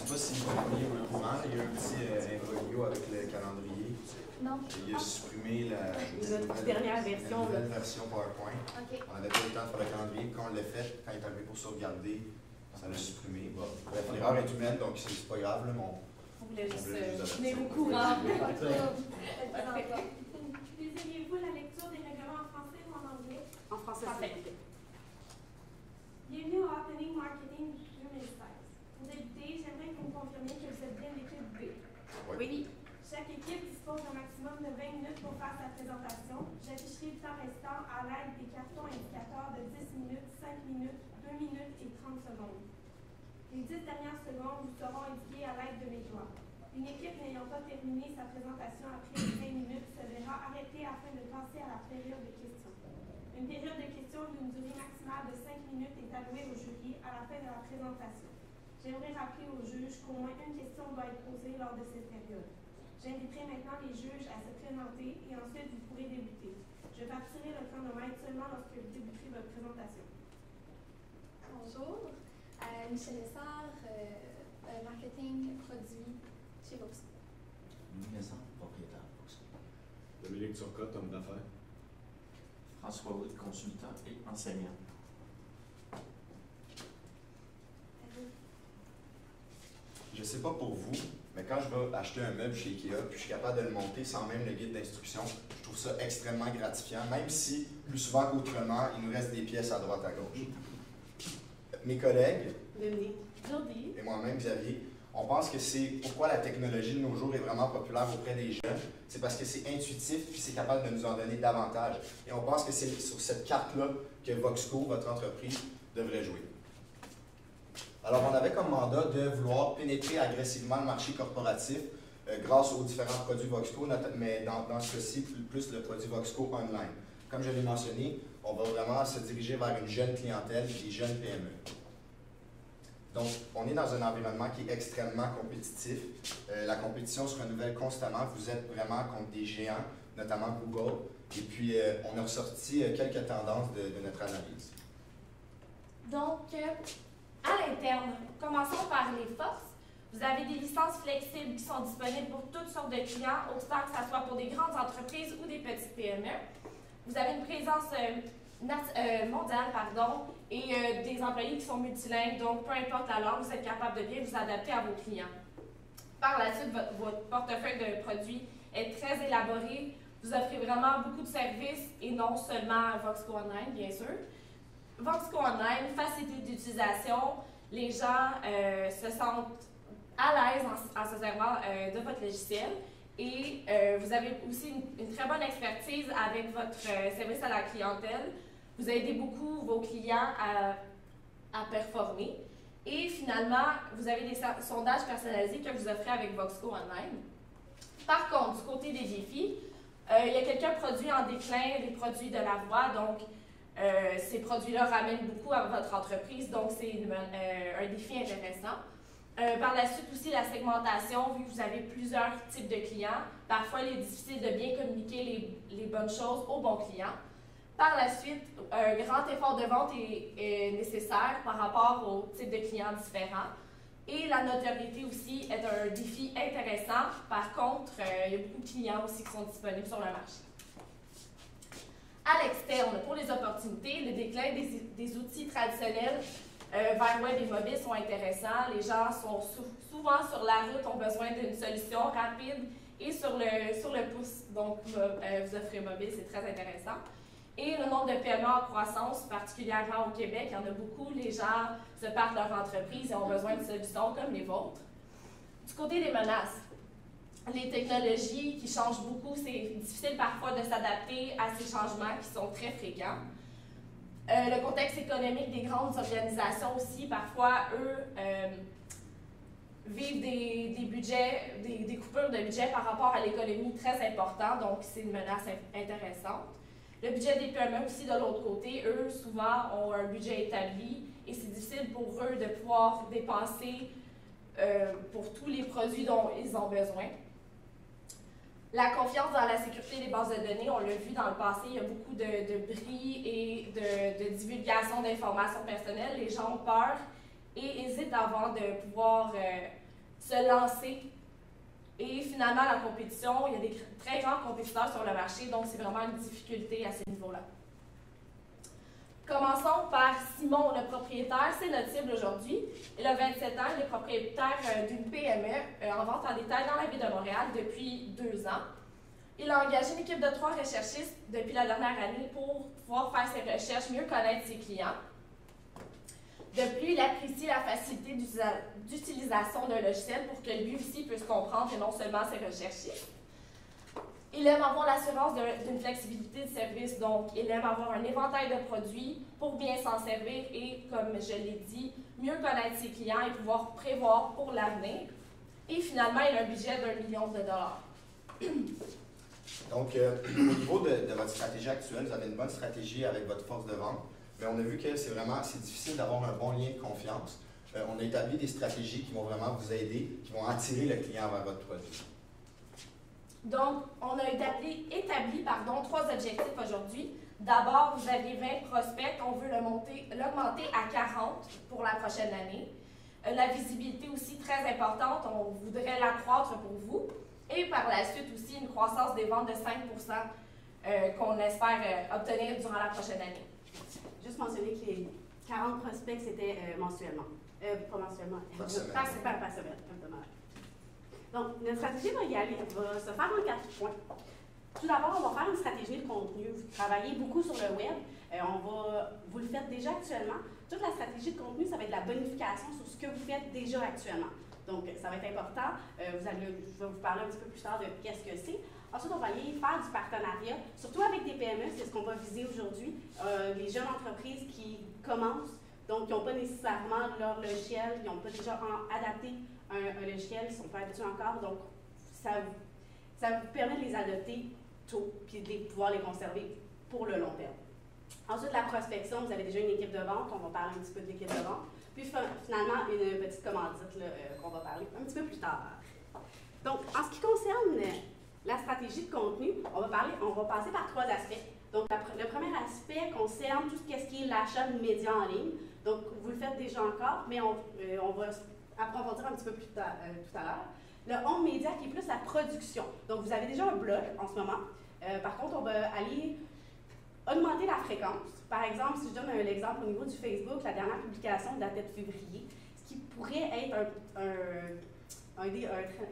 sais pas si vous avez mis au courant, il y a eu un petit imbroglio avec le calendrier. Non. Il a supprimé la dernière version. La nouvelle version PowerPoint. OK. On avait pas eu le temps de faire le calendrier. Quand on l'a fait, quand il est arrivé pour sauvegarder, ça l'a supprimé. Bon. Bref, l'erreur est humaine, donc c'est pas grave. Là, mais On voulait juste juste tenir au courant. Désirez-vous la lecture des règlements en français ou en anglais? En français, c'est Bienvenue au Happening Marketing 2016. Pour débuter, j'aimerais que vous me confirmiez que vous êtes bien l'équipe B. Oui. Chaque équipe dispose d'un maximum de 20 minutes pour faire sa présentation. J'afficherai le temps restant à l'aide des cartons indicateurs de 10 minutes, 5 minutes, 2 minutes et 30 secondes. Les 10 dernières secondes vous seront indiquées à l'aide de mes doigts. Une équipe n'ayant pas terminé sa présentation après les 20 minutes se verra arrêtée afin de passer à la période de questions. Une période de questions d'une durée maximale de 5 minutes est allouée au jury à la fin de la présentation. J'aimerais rappeler aux juges qu'au moins une question doit être posée lors de cette période. J'inviterai maintenant les juges à se présenter et ensuite vous pourrez débuter. Je partirai le chronomètre seulement lorsque vous débuterez votre présentation. Bonjour, Michel Lessard, marketing produit chez Voxco. Maison, propriétaire Voxco. Dominique Turcotte, homme d'affaires. François Wood, consultant et enseignant. je sais pas pour vous, mais quand je vais acheter un meuble chez Ikea, puis je suis capable de le monter sans même le guide d'instruction, je trouve ça extrêmement gratifiant, même si, plus souvent qu'autrement, il nous reste des pièces à droite à gauche. Mes collègues, Jordi. et moi-même, Xavier, on pense que c'est pourquoi la technologie de nos jours est vraiment populaire auprès des jeunes. C'est parce que c'est intuitif puis c'est capable de nous en donner davantage. Et on pense que c'est sur cette carte-là que Voxco, votre entreprise, devrait jouer. Alors, on avait comme mandat de vouloir pénétrer agressivement le marché corporatif grâce aux différents produits Voxco, mais dans ce cas-ci, plus le produit Voxco Online. Comme je l'ai mentionné, on va vraiment se diriger vers une jeune clientèle, des jeunes PME. Donc, on est dans un environnement qui est extrêmement compétitif. La compétition se renouvelle constamment. Vous êtes vraiment contre des géants, notamment Google. Et puis, on a ressorti quelques tendances de notre analyse. Donc, à l'interne, commençons par les forces. Vous avez des licences flexibles qui sont disponibles pour toutes sortes de clients, autant que ce soit pour des grandes entreprises ou des petites PME. Vous avez une présence mondiale, et des employés qui sont multilingues, donc peu importe la langue, vous êtes capable de bien vous adapter à vos clients. Par la suite, votre portefeuille de produits est très élaboré. Vous offrez vraiment beaucoup de services et non seulement Voxco Online, bien sûr. Voxco Online, facilité d'utilisation, les gens se sentent à l'aise en se servant de votre logiciel. Et vous avez aussi une très bonne expertise avec votre service à la clientèle. Vous aidez beaucoup vos clients à performer. Et finalement, vous avez des sondages personnalisés que vous offrez avec Voxco Online. Par contre, du côté des défis, il y a quelques produits en déclin, des produits de la voix. Donc, ces produits-là ramènent beaucoup à votre entreprise. Donc, c'est un défi intéressant. Par la suite aussi, la segmentation, vu que vous avez plusieurs types de clients, parfois il est difficile de bien communiquer les bonnes choses aux bons clients. Par la suite, un grand effort de vente est nécessaire par rapport aux types de clients différents. Et la notoriété aussi est un défi intéressant. Par contre, il y a beaucoup de clients aussi qui sont disponibles sur le marché. À l'externe, pour les opportunités, le déclin des outils traditionnels vers web et mobile sont intéressants. Les gens sont souvent sur la route, ont besoin d'une solution rapide et sur le pouce. Donc, vous offrez mobile, c'est très intéressant. Et le nombre de PME en croissance, particulièrement au Québec, il y en a beaucoup. Les gens se partent leur entreprise et ont besoin de solutions comme les vôtres. Du côté des menaces, les technologies qui changent beaucoup, c'est difficile parfois de s'adapter à ces changements qui sont très fréquents. Le contexte économique des grandes organisations aussi, parfois, eux, vivent des budgets, des coupures de budget par rapport à l'économie très importantes, donc c'est une menace intéressante. Le budget des PME aussi, de l'autre côté, eux, souvent, ont un budget établi et c'est difficile pour eux de pouvoir dépenser pour tous les produits dont ils ont besoin. La confiance dans la sécurité des bases de données, on l'a vu dans le passé, il y a beaucoup de bris et de divulgation d'informations personnelles. Les gens ont peur et hésitent avant de pouvoir se lancer. Et finalement, la compétition, il y a des très grands compétiteurs sur le marché, donc c'est vraiment une difficulté à ce niveau-là. Commençons par Simon, le propriétaire. C'est notre cible aujourd'hui. Il a 27 ans, il est propriétaire d'une PME en vente en détail dans la ville de Montréal depuis 2 ans. Il a engagé une équipe de 3 recherchistes depuis la dernière année pour pouvoir faire ses recherches, mieux connaître ses clients. De plus, il apprécie la facilité d'utilisation d'un logiciel pour que lui aussi puisse comprendre et non seulement ses recherchistes. Il aime avoir l'assurance d'une flexibilité de service, donc il aime avoir un éventail de produits pour bien s'en servir et, comme je l'ai dit, mieux connaître ses clients et pouvoir prévoir pour l'avenir. Et finalement, il a un budget d'1 million de dollars. Donc, au niveau de votre stratégie actuelle, vous avez une bonne stratégie avec votre force de vente, mais on a vu que c'est difficile d'avoir un bon lien de confiance. On a établi des stratégies qui vont vraiment vous aider, qui vont attirer le client vers votre produit. Donc, on a établi 3 objectifs aujourd'hui. D'abord, vous avez 20 prospects, on veut l'augmenter à 40 pour la prochaine année. La visibilité aussi très importante, on voudrait l'accroître pour vous. Et par la suite aussi, une croissance des ventes de 5 qu'on espère obtenir durant la prochaine année. Juste mentionner que les 40 prospects, c'était mensuellement. Pas mensuellement. Par semaine. Par semaine. Donc, notre stratégie va se faire en 4 points. Tout d'abord, on va faire une stratégie de contenu. Vous travaillez beaucoup sur le web. Vous le faites déjà actuellement. Toute la stratégie de contenu, ça va être de la bonification sur ce que vous faites déjà actuellement. Donc, ça va être important. Je vais vous parler un petit peu plus tard de qu'est-ce que c'est. Ensuite, on va aller faire du partenariat, surtout avec des PME, c'est ce qu'on va viser aujourd'hui. Les jeunes entreprises qui commencent, donc qui n'ont pas nécessairement leur logiciel, qui n'ont pas déjà adapté un logiciel, ils ne sont pas habitués encore. Donc, ça vous permet de les adopter tôt, puis de pouvoir les conserver pour le long terme. Ensuite, la prospection, vous avez déjà une équipe de vente, on va parler un petit peu de l'équipe de vente. Puis finalement, une petite commandite qu'on va parler un petit peu plus tard. Donc, en ce qui concerne la stratégie de contenu, on va passer par 3 aspects. Donc, le premier aspect concerne tout ce qui est l'achat de médias en ligne. Donc, vous le faites déjà encore, mais on va approfondir un petit peu plus tout à l'heure. Le home media qui est plus la production. Donc, vous avez déjà un blog en ce moment. Par contre, on va aller augmenter la fréquence. Par exemple, si je donne l'exemple au niveau du Facebook, la dernière publication datait de février, ce qui pourrait être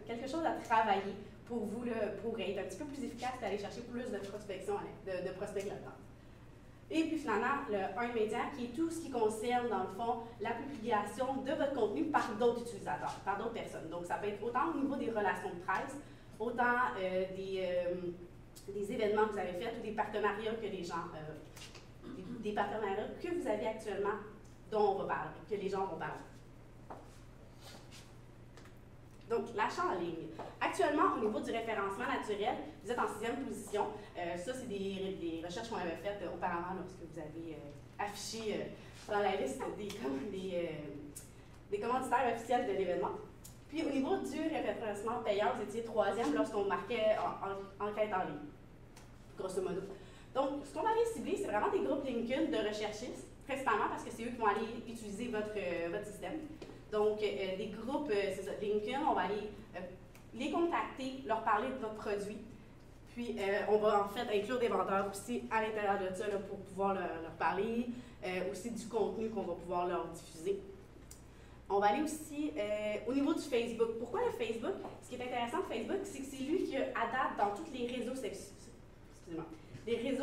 quelque chose à travailler pour vous, pour être un petit peu plus efficace et aller chercher plus de prospection, de prospects là-dedans. Et puis finalement, le earned media, qui est tout ce qui concerne, dans le fond, la publication de votre contenu par d'autres utilisateurs, par d'autres personnes. Donc, ça peut être autant au niveau des relations de presse, autant des événements que vous avez faits ou des partenariats que les gens, des partenariats que vous avez actuellement, dont on va parler, que les gens vont parler. Donc, l'achat en ligne. Actuellement, au niveau du référencement naturel, vous êtes en 6e position. Ça, c'est des recherches qu'on avait faites auparavant lorsque vous avez affiché dans la liste des commanditaires officiels de l'événement. Puis, au niveau du référencement payant, vous étiez 3e lorsqu'on marquait enquête en ligne, grosso modo. Donc, ce qu'on va aller cibler, c'est vraiment des groupes LinkedIn de recherchistes, principalement parce que c'est eux qui vont aller utiliser votre système. Donc, des groupes, c'est ça, LinkedIn, on va aller les contacter, leur parler de votre produit. Puis, on va en fait inclure des vendeurs aussi à l'intérieur de ça là, pour pouvoir leur parler, aussi du contenu qu'on va pouvoir leur diffuser. On va aller aussi au niveau du Facebook. Pourquoi le Facebook? Ce qui est intéressant de Facebook, c'est que c'est lui qui adapte dans tous les réseaux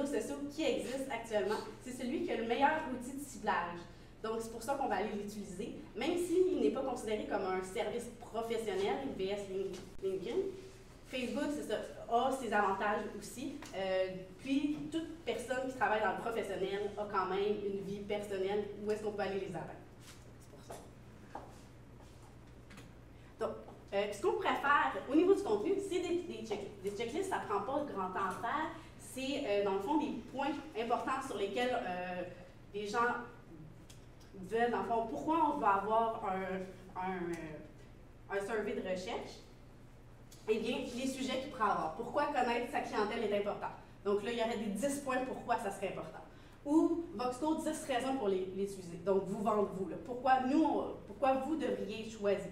sociaux qui existent actuellement. C'est celui qui a le meilleur outil de ciblage. Donc, c'est pour ça qu'on va aller l'utiliser. Même s'il n'est pas considéré comme un service professionnel, VS LinkedIn, Facebook, c'est ça, a ses avantages aussi. Puis, toute personne qui travaille dans le professionnel a quand même une vie personnelle. Où est-ce qu'on peut aller les atteindre? C'est pour ça. Donc, ce qu'on pourrait faire au niveau du contenu, c'est des checklists, ça ne prend pas grand temps à faire. C'est, dans le fond, des points importants sur lesquels les gens veulent, dans le fond, pourquoi on va avoir un survey de recherche. Eh bien, les sujets qu'il pourrait avoir. Pourquoi connaître sa clientèle est important. Donc là, il y aurait des 10 points pourquoi ça serait important. Ou Voxco, 10 raisons pour les utiliser. Donc, vous vendre vous. Là. Pourquoi vous devriez choisir.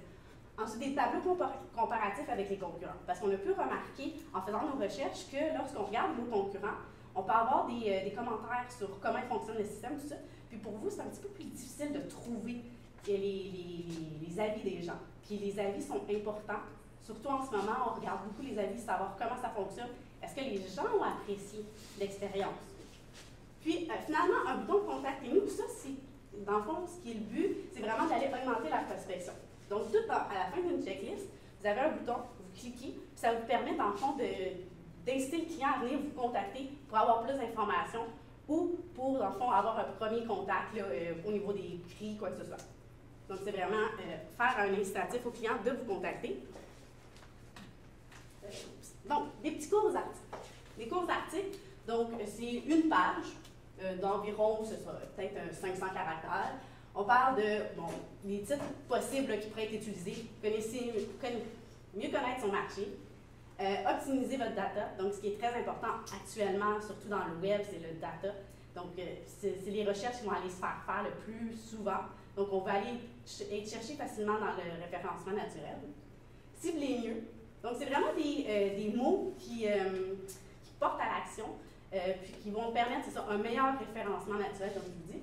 Ensuite, des tableaux comparatifs avec les concurrents. Parce qu'on a pu remarquer, en faisant nos recherches, que lorsqu'on regarde nos concurrents, on peut avoir des commentaires sur comment fonctionne le système, tout ça. Puis pour vous, c'est un petit peu plus difficile de trouver les avis des gens. Puis les avis sont importants. Surtout en ce moment, on regarde beaucoup les avis, savoir comment ça fonctionne. Est-ce que les gens ont apprécié l'expérience? Puis finalement, un bouton « Contactez-nous », ça, c'est, dans le fond, ce qui est le but, c'est vraiment d'aller augmenter la prospection. Donc, à la fin d'une checklist, vous avez un bouton, vous cliquez, puis ça vous permet, dans le fond, d'inciter le client à venir vous contacter pour avoir plus d'informations ou pour, dans le fond, avoir un premier contact là, au niveau des prix, quoi que ce soit. Donc, c'est vraiment faire un incitatif au client de vous contacter. Donc, des petits courts articles. Des courts articles, donc, c'est une page d'environ, ce sera peut-être 500 caractères. On parle de, bon, des titres possibles là, qui pourraient être utilisés. Mieux connaître son marché. Optimiser votre data. Donc, ce qui est très important actuellement, surtout dans le web, c'est le data. Donc, c'est les recherches qui vont aller se faire le plus souvent. Donc, on va aller être cherché facilement dans le référencement naturel. Cibler mieux. Donc, c'est vraiment des mots qui portent à l'action, puis qui vont permettre, c'est ça, un meilleur référencement naturel, comme je vous dis,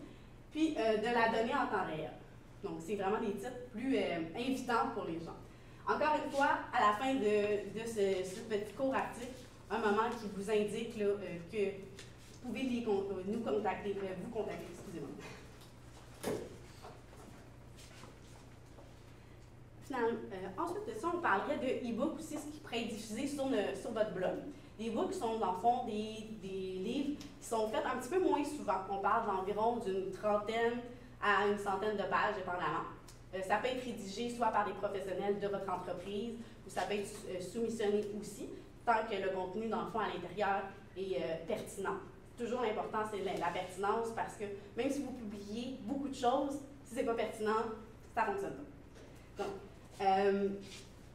puis de la donner en temps réel. Donc, c'est vraiment des titres plus invitants pour les gens. Encore une fois, à la fin de ce petit court article, un moment qui vous indique là, que vous pouvez nous contacter, excusez-moi. Ensuite de ça, on parlerait de e-book aussi, ce qui pourrait être diffusé sur votre blog. Les e-books sont, dans le fond, des livres qui sont faits un petit peu moins souvent. On parle d'environ d'une trentaine à une centaine de pages, dépendamment. Ça peut être rédigé soit par des professionnels de votre entreprise, ou ça peut être soumissionné aussi, tant que le contenu, dans le fond, à l'intérieur est pertinent. Toujours l'important, c'est la pertinence, parce que même si vous publiez beaucoup de choses, si ce n'est pas pertinent, ça ne fonctionne pas. Donc,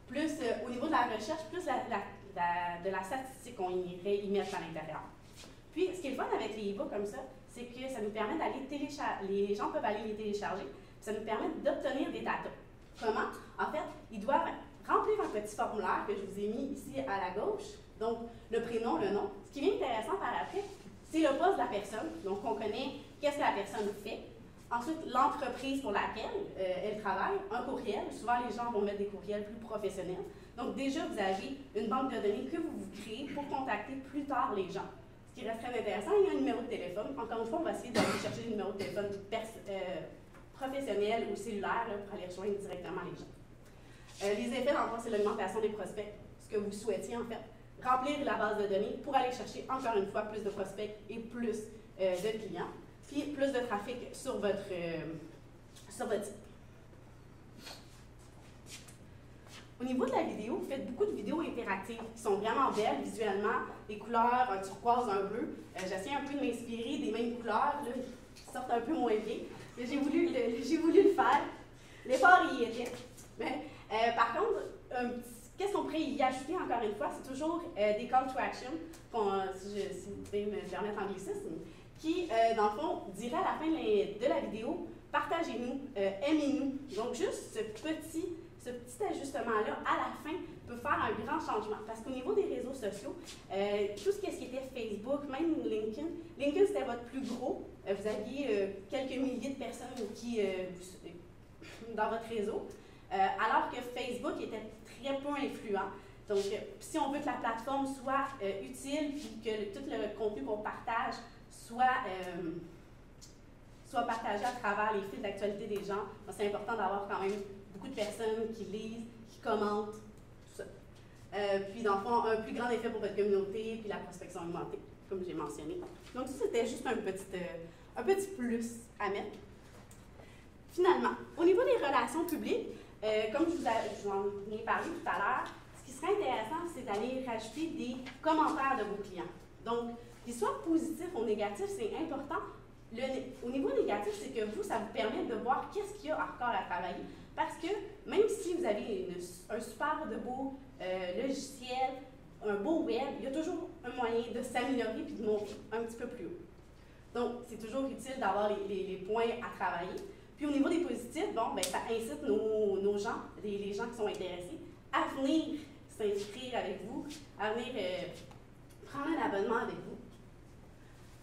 plus au niveau de la recherche, plus de la statistique qu'on irait y mettre à l'intérieur. Puis, ce qui est le fun avec les e-books comme ça, c'est que ça nous permet d'aller télécharger, les gens peuvent aller les télécharger, ça nous permet d'obtenir des datas. Comment? En fait, ils doivent remplir un petit formulaire que je vous ai mis ici à la gauche, donc le prénom, le nom. Ce qui est intéressant par après, c'est le poste de la personne, donc on connaît qu'est-ce que la personne fait. Ensuite, l'entreprise pour laquelle elle travaille, un courriel. Souvent, les gens vont mettre des courriels plus professionnels. Donc, déjà, vous avez une banque de données que vous créez pour contacter plus tard les gens. Ce qui reste très intéressant, il y a un numéro de téléphone. Encore une fois, on va essayer d'aller chercher le numéro de téléphone professionnel ou cellulaire là, pour aller rejoindre directement les gens. Les effets, dans le fond, c'est l'augmentation des prospects, ce que vous souhaitiez, en fait. Remplir la base de données pour aller chercher, encore une fois, plus de prospects et plus de clients. Puis plus de trafic sur votre site. Au niveau de la vidéo, vous faites beaucoup de vidéos interactives qui sont vraiment belles visuellement, des couleurs, un turquoise, un bleu. J'essaie un peu de m'inspirer des mêmes couleurs, là, qui sortent un peu moins bien, mais j'ai voulu le faire. L'effort y était. Mais, par contre, qu'est-ce qu'on pourrait y ajouter encore une fois? C'est toujours des call to action, si vous pouvez me permettre anglicisme, qui, dans le fond, dirait à la fin de la vidéo, partagez-nous, aimez-nous. Donc, juste ce petit ajustement-là, à la fin, peut faire un grand changement. Parce qu'au niveau des réseaux sociaux, tout ce qui était Facebook, même LinkedIn, c'était votre plus gros. Vous aviez quelques milliers de personnes dans votre réseau, alors que Facebook était très peu influent. Donc, si on veut que la plateforme soit utile, puis que tout le contenu qu'on partage soit partagé à travers les fils d'actualité des gens, c'est important d'avoir quand même beaucoup de personnes qui lisent, qui commentent, tout ça. Puis, dans le fond, un plus grand effet pour votre communauté, puis la prospection augmentée, comme j'ai mentionné. Donc, ça, c'était juste un petit plus à mettre. Finalement, au niveau des relations publiques, comme je vous en ai parlé tout à l'heure, ce qui serait intéressant, c'est d'aller rajouter des commentaires de vos clients. Donc, qu'ils soient positifs ou négatifs, c'est important. Au niveau négatif, c'est que ça vous permet de voir qu'est-ce qu'il y a encore à travailler. Parce que même si vous avez un super de beau logiciel, un beau web, il y a toujours un moyen de s'améliorer et de monter un petit peu plus haut. Donc, c'est toujours utile d'avoir les points à travailler. Puis au niveau des positifs, bon, ben, ça incite nos gens, les gens qui sont intéressés, à venir s'inscrire avec vous, à venir prendre un abonnement avec vous.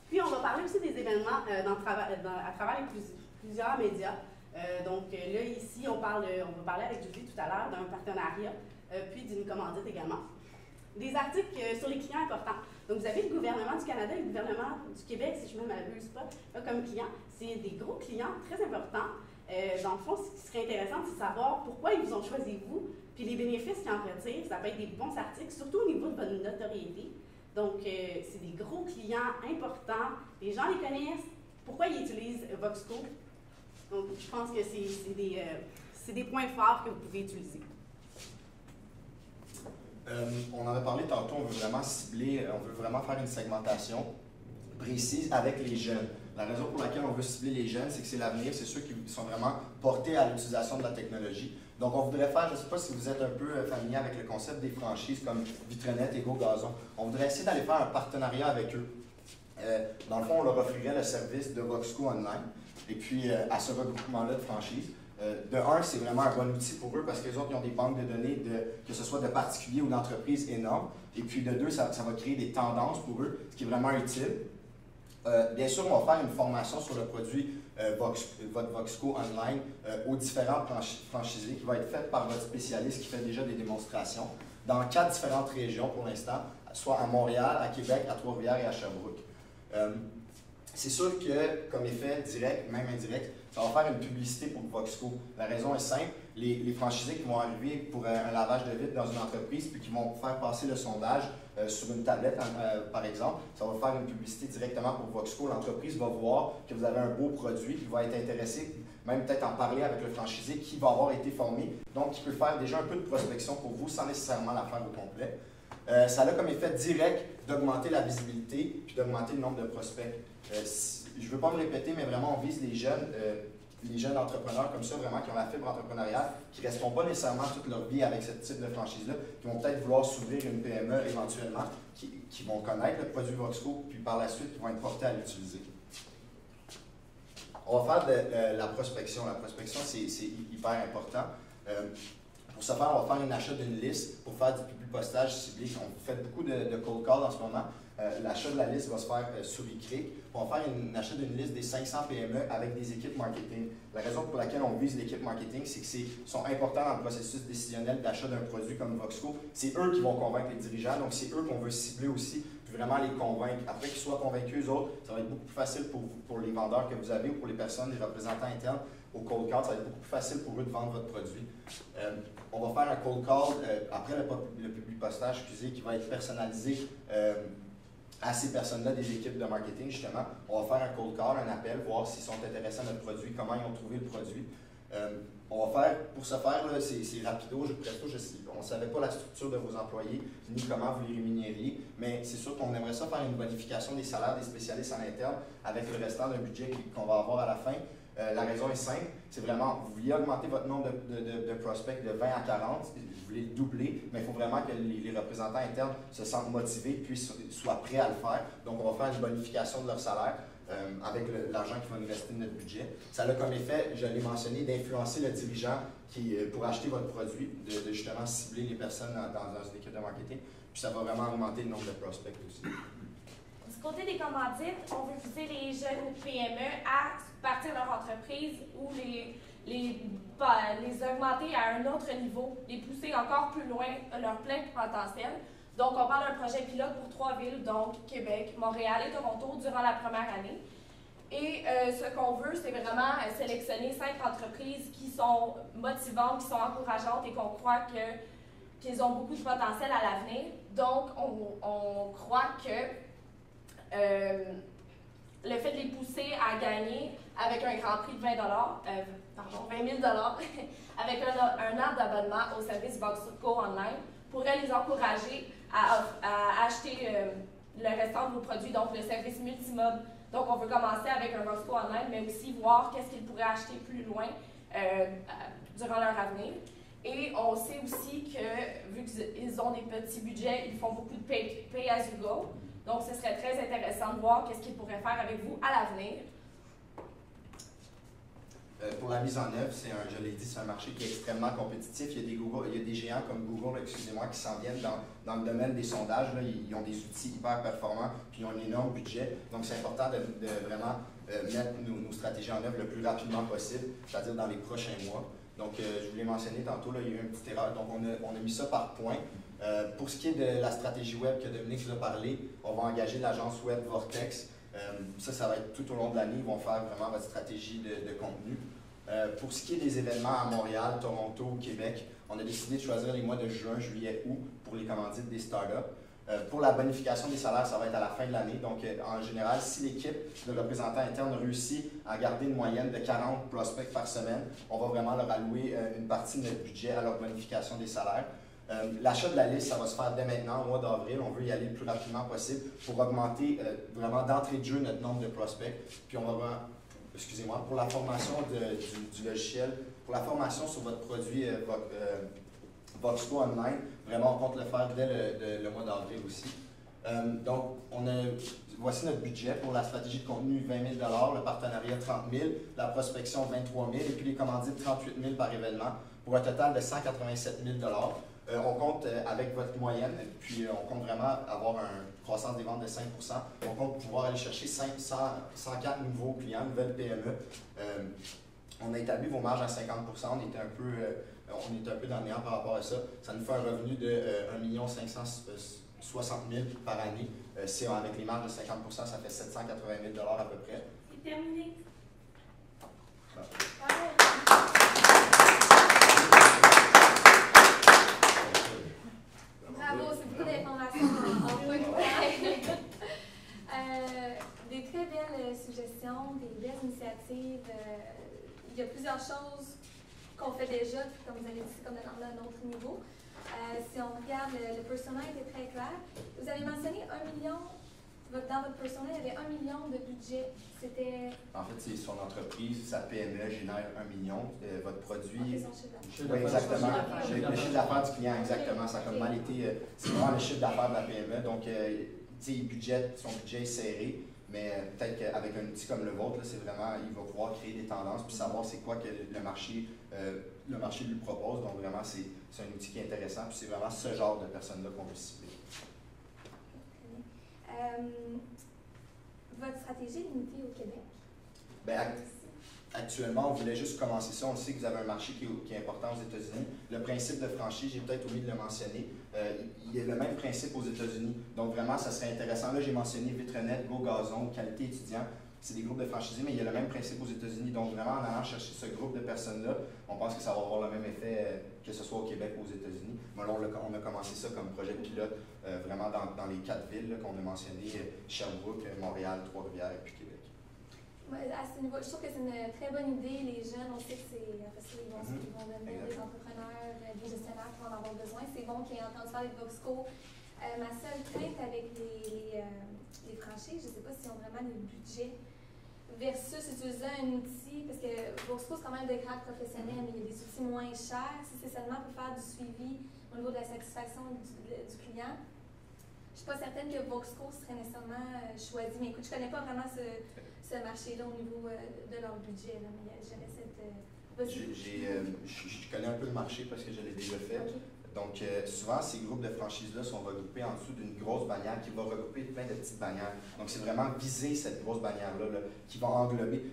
Puis on va parler aussi des événements à travers plusieurs médias. Donc là, ici, on va parler avec Julie tout à l'heure d'un partenariat, puis d'une commandite également. Des articles sur les clients importants. Donc, vous avez le gouvernement du Canada et le gouvernement du Québec, si je ne m'abuse pas, là, comme clients. C'est des gros clients très importants. Dans le fond, ce qui serait intéressant, c'est de savoir pourquoi ils vous ont choisi vous, puis les bénéfices qu'ils en retirent. Ça peut être des bons articles, surtout au niveau de votre notoriété. Donc, c'est des gros clients importants. Les gens les connaissent. Pourquoi ils utilisent Voxco? Donc, je pense que c'est des points forts que vous pouvez utiliser. On en a parlé tantôt, on veut vraiment cibler, on veut vraiment faire une segmentation précise avec les jeunes. La raison pour laquelle on veut cibler les jeunes, c'est que c'est l'avenir, c'est ceux qui sont vraiment portés à l'utilisation de la technologie. Donc, on voudrait faire, je ne sais pas si vous êtes un peu familier avec le concept des franchises comme Vitrenet et GoGazon, on voudrait essayer d'aller faire un partenariat avec eux. Dans le fond, on leur offrirait le service de Voxco Online, et puis à ce regroupement-là de franchises. De un, c'est vraiment un bon outil pour eux parce que les autres, ils ont des banques de données, que ce soit de particuliers ou d'entreprises énormes. Et puis de deux, ça va créer des tendances pour eux, ce qui est vraiment utile. Bien sûr, on va faire une formation sur le produit votre Voxco Online aux différents franchisés qui va être faite par votre spécialiste qui fait déjà des démonstrations dans 4 différentes régions pour l'instant, soit à Montréal, à Québec, à Trois-Rivières et à Sherbrooke. C'est sûr que, comme effet direct, même indirect, ça va faire une publicité pour Voxco. La raison est simple, les franchisés qui vont arriver pour un lavage de vitre dans une entreprise puis qui vont faire passer le sondage sur une tablette, par exemple, ça va faire une publicité directement pour Voxco. L'entreprise va voir que vous avez un beau produit, puis va être intéressé, même peut-être en parler avec le franchisé qui va avoir été formé, donc qui peut faire déjà un peu de prospection pour vous sans nécessairement la faire au complet. Ça a comme effet direct d'augmenter la visibilité puis d'augmenter le nombre de prospects. Je ne veux pas me répéter, mais vraiment, on vise les jeunes entrepreneurs comme ça, vraiment, qui ont la fibre entrepreneuriale, qui ne resteront pas nécessairement toute leur vie avec ce type de franchise-là, qui vont peut-être vouloir s'ouvrir une PME éventuellement, qui vont connaître le produit Voxco, puis par la suite, qui vont être portés à l'utiliser. On va faire de la prospection. La prospection, c'est hyper important. Pour ce faire, on va faire un achat d'une liste pour faire du publipostage ciblé. On fait beaucoup de cold call en ce moment. L'achat de la liste va se faire sur e-cric. On va faire un achat d'une liste des 500 PME avec des équipes marketing. La raison pour laquelle on vise l'équipe marketing, c'est qu'ils sont importants dans le processus décisionnel d'achat d'un produit comme Voxco. C'est eux qui vont convaincre les dirigeants, donc c'est eux qu'on veut cibler aussi, puis vraiment les convaincre. Après qu'ils soient convaincus, eux autres, ça va être beaucoup plus facile pour les vendeurs que vous avez ou pour les personnes, les représentants internes au cold call, ça va être beaucoup plus facile pour eux de vendre votre produit. On va faire un cold call après le publipostage, qui va être personnalisé à ces personnes-là des équipes de marketing, justement. On va faire un cold call, un appel, voir s'ils sont intéressés à notre produit, comment ils ont trouvé le produit. On va faire, pour ce faire, c'est rapido, presto, on ne savait pas la structure de vos employés, ni comment vous les rémunériez, mais c'est sûr qu'on aimerait ça faire une bonification des salaires des spécialistes en interne avec le restant d'un budget qu'on va avoir à la fin. La raison est simple, c'est vraiment, vous vouliez augmenter votre nombre de prospects de 20 à 40, vous voulez le doubler, mais il faut vraiment que les représentants internes se sentent motivés puis soient prêts à le faire. Donc, on va faire une bonification de leur salaire avec l'argent qui va nous rester de notre budget. Ça a comme effet, je l'ai mentionné, d'influencer le dirigeant pour acheter votre produit, de justement cibler les personnes dans une équipe de marketing, puis ça va vraiment augmenter le nombre de prospects aussi. Du côté des commandites, on veut pousser les jeunes PME à partir de leur entreprise ou les augmenter à un autre niveau, les pousser encore plus loin, leur plein potentiel. Donc, on parle d'un projet pilote pour 3 villes, donc Québec, Montréal et Toronto, durant la première année. Et ce qu'on veut, c'est vraiment sélectionner 5 entreprises qui sont motivantes, qui sont encourageantes et qu'on croit qu'ils ont beaucoup de potentiel à l'avenir. Donc, on croit que le fait de les pousser à gagner avec un grand prix de 20 000 avec un an d'abonnement au service Voxco Online pourrait les encourager à acheter le restant de vos produits, donc le service multimode. Donc, on veut commencer avec un Voxco Online, mais aussi voir qu'est-ce qu'ils pourraient acheter plus loin durant leur avenir. Et on sait aussi que, vu qu'ils ont des petits budgets, ils font beaucoup de pay as you go. Donc, ce serait très intéressant de voir qu'est-ce qu'ils pourraient faire avec vous à l'avenir. Pour la mise en œuvre, je l'ai dit, c'est un marché qui est extrêmement compétitif. Il y a des géants comme Google, excusez-moi, qui s'en viennent dans le domaine des sondages. Là. Ils ont des outils hyper performants, puis ils ont un énorme budget. Donc, c'est important de vraiment mettre nos stratégies en œuvre le plus rapidement possible, c'est-à-dire dans les prochains mois. Donc, je vous l'ai mentionné tantôt, là, il y a eu une petite erreur. Donc, on a mis ça par point. Pour ce qui est de la stratégie web que Dominique vous a parlé, on va engager l'agence web Vortex. Ça va être tout au long de l'année. Ils vont faire vraiment votre stratégie de contenu. Pour ce qui est des événements à Montréal, Toronto, Québec, on a décidé de choisir les mois de juin, juillet, août pour les commandites des startups. Pour la bonification des salaires, ça va être à la fin de l'année. Donc, en général, si l'équipe de représentants internes réussit à garder une moyenne de 40 prospects par semaine, on va vraiment leur allouer une partie de notre budget à leur bonification des salaires. L'achat de la liste, ça va se faire dès maintenant, au mois d'avril. On veut y aller le plus rapidement possible pour augmenter vraiment d'entrée de jeu notre nombre de prospects. Puis on va vraiment, excusez-moi, pour la formation du logiciel, pour la formation sur votre produit Voxco Online, vraiment on compte le faire dès le mois d'avril aussi. Donc, voici notre budget pour la stratégie de contenu, 20 000 $, le partenariat 30 000 $, la prospection 23 000 $, et puis les commandites 38 000 $ par événement, pour un total de 187 000 $. On compte avec votre moyenne, puis on compte vraiment avoir une croissance des ventes de 5 %. On compte pouvoir aller chercher 104 nouveaux clients, nouvelles PME. On a établi vos marges à 50 %. On est un peu dans le néant par rapport à ça. Ça nous fait un revenu de 1 560 000 $ par année. Si avec les marges de 50 %, ça fait 780 000 $ à peu près. C'est terminé. Bravo, c'est beaucoup d'informations en peu de temps. Des très belles suggestions, des belles initiatives. Il y a plusieurs choses qu'on fait déjà, puis comme vous avez dit, c'est comme dans un autre niveau. Si on regarde, le persona était très clair. Vous avez mentionné 1 million, dans votre persona, il y avait 1 million de budget. C'était... En fait, c'est son entreprise, sa PME génère 1 million. Votre produit... Son chiffre d'affaires. Oui, exactement. Le chiffre d'affaires du client, exactement. Ça a comme mal été... c'est vraiment le chiffre d'affaires de la PME. Donc, son budget est serré, mais peut-être qu'avec un outil comme le vôtre, là, c'est vraiment, il va pouvoir créer des tendances puis savoir c'est quoi que le marché lui propose. Donc, vraiment, c'est un outil qui est intéressant. Puis c'est vraiment ce genre de personnes-là qu'on veut cibler. Votre stratégie est limitée au Québec? Bien, actuellement, on voulait juste commencer ça. On sait que vous avez un marché qui est important aux États-Unis. Le principe de franchise, j'ai peut-être oublié de le mentionner, il y a le même principe aux États-Unis. Donc vraiment, ça serait intéressant. Là, j'ai mentionné Vitrenet, Go Gazon, Qualité étudiant. C'est des groupes de franchisés, mais il y a le même principe aux États-Unis. Donc vraiment, en allant chercher ce groupe de personnes-là, on pense que ça va avoir le même effet que ce soit au Québec ou aux États-Unis. Mais là, on a commencé ça comme projet pilote vraiment dans les 4 villes qu'on a mentionnées, Sherbrooke, Montréal, Trois-Rivières et puis Québec. À ce niveau, je trouve que c'est une très bonne idée. Les jeunes, on sait que c'est ils vont devenir des entrepreneurs, des gestionnaires qui vont en avoir besoin. C'est bon qu'ils aient entendu parler de Voxco. Ma seule crainte avec les franchises, je ne sais pas s'ils ont vraiment les budgets versus utiliser un outil, parce que Voxco, c'est quand même des grades professionnels, mais il y a des outils moins chers. Si c'est seulement pour faire du suivi au niveau de la satisfaction du client, je ne suis pas certaine que Voxco serait nécessairement choisi. Mais écoute, je ne connais pas vraiment ce marché-là au niveau de leur budget, là, mais j'avais cette... je connais un peu le marché parce que je l'ai déjà fait. Okay. Donc, souvent, ces groupes de franchises-là sont regroupés en dessous d'une grosse bannière qui va regrouper plein de petites bannières. Donc, c'est vraiment viser cette grosse bannière-là qui va englober,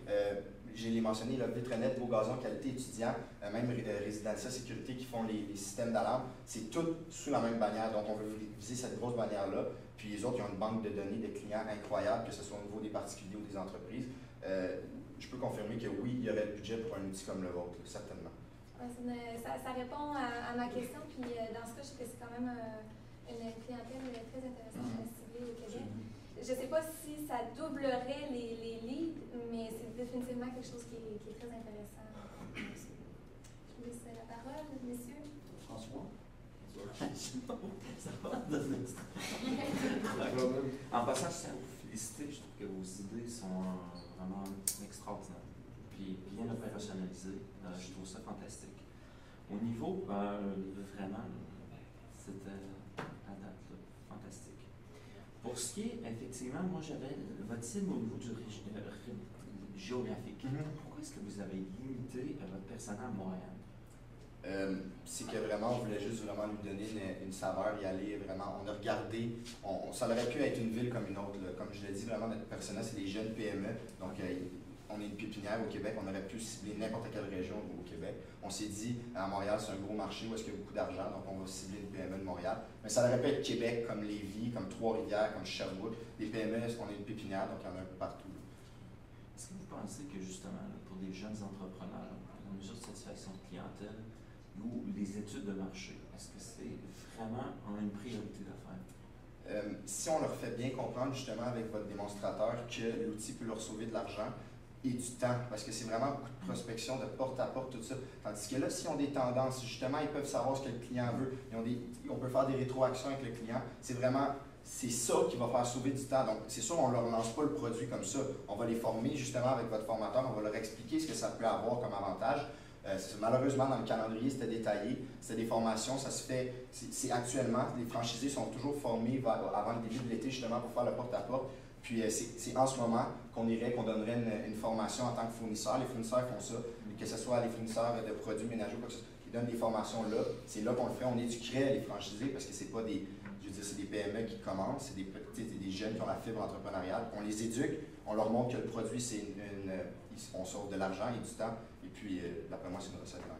je l'ai mentionné, Vitrenet, Go Gazon, Qualité étudiant, même Résidencia Sécurité qui font les systèmes d'alarme. C'est tout sous la même bannière. Donc, on veut viser cette grosse bannière-là. Puis les autres, ils ont une banque de données de clients incroyable, que ce soit au niveau des particuliers ou des entreprises. Je peux confirmer que oui, il y aurait le budget pour un outil comme le vôtre, certainement. Ça répond à ma question, puis dans ce cas, je trouve que c'est quand même une clientèle très intéressante à cibler au Québec. Je ne sais pas si ça doublerait les leads, mais c'est définitivement quelque chose qui est très intéressant. Je vous laisse la parole, messieurs. François? Ça va donner En passant, je tiens à vous féliciter. Je trouve que vos idées sont vraiment extraordinaires. Puis bien opérationnalisées. Je trouve ça fantastique. Au niveau, vraiment, c'était à date là, fantastique. Pour ce qui est, effectivement, moi j'avais votre cible au niveau du géographique. Pourquoi est-ce que vous avez limité votre personnel à Montréal? C'est que vraiment, on voulait juste vraiment lui donner une saveur, y aller vraiment. On a regardé, ça aurait pu être une ville comme une autre. Là. Comme je l'ai dit, vraiment, notre personnel, c'est des jeunes PME. Donc, on est une pépinière au Québec, on aurait pu cibler n'importe quelle région au Québec. On s'est dit, à Montréal, c'est un gros marché où est-ce qu'il y a beaucoup d'argent, donc on va cibler une PME de Montréal. Mais ça aurait pu être Québec, comme Lévis, comme Trois-Rivières, comme Sherbrooke. Des PME, on est une pépinière, donc il y en a un peu partout. Est-ce que vous pensez que justement, là, pour des jeunes entrepreneurs, la mesure de satisfaction de clientèle ou les études de marché, est-ce que c'est vraiment une priorité d'affaires? Si on leur fait bien comprendre justement avec votre démonstrateur que l'outil peut leur sauver de l'argent et du temps, parce que c'est vraiment beaucoup de prospection, de porte à porte, tout ça. Tandis que là, s'ils ont des tendances, justement, ils peuvent savoir ce que le client veut. On peut faire des rétroactions avec le client. C'est ça qui va faire sauver du temps. Donc, c'est sûr, on ne leur lance pas le produit comme ça. On va les former justement avec votre formateur, on va leur expliquer ce que ça peut avoir comme avantage. Malheureusement, dans le calendrier, c'était détaillé. C'était des formations, ça se fait. C'est actuellement, les franchisés sont toujours formés avant le début de l'été, justement, pour faire le porte-à-porte. Puis, c'est en ce moment qu'on donnerait une formation en tant que fournisseur. Les fournisseurs font ça, que ce soit les fournisseurs de produits ménagers ou quoi que ce soit, qui donnent des formations là. C'est là qu'on le ferait. On éduquerait les franchisés parce que c'est pas des. Je veux dire, c'est des PME qui commencent, c'est des jeunes qui ont la fibre entrepreneuriale. On les éduque, on leur montre que le produit, on sauve de l'argent et du temps. Et puis, d'après moi, c'est une recette là.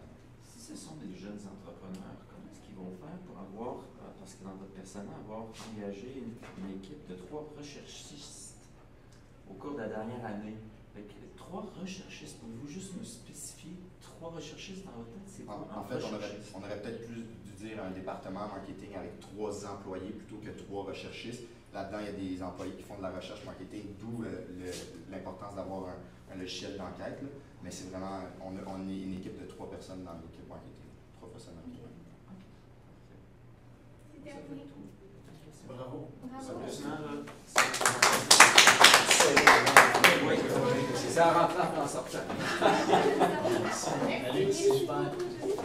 Si ce sont des jeunes entrepreneurs, comment est-ce qu'ils vont faire pour avoir, parce que dans votre personnel, avoir engagé une équipe de 3 recherchistes au cours de la dernière année? Avec 3 recherchistes, pouvez-vous juste nous spécifier 3 recherchistes dans votre tête? En fait, on aurait peut-être plus dû dire un département marketing avec 3 employés plutôt que 3 recherchistes. Là-dedans, il y a des employés qui font de la recherche marketing, d'où l'importance d'avoir un logiciel d'enquête. Mais c'est vraiment, on est une équipe de 3 personnes dans l'équipe marketing, 3 personnes dans l'équipe. C'est terminé. Bravo. Ça rentre en sortant. Allez, super.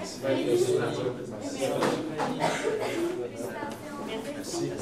Félicitations. Merci.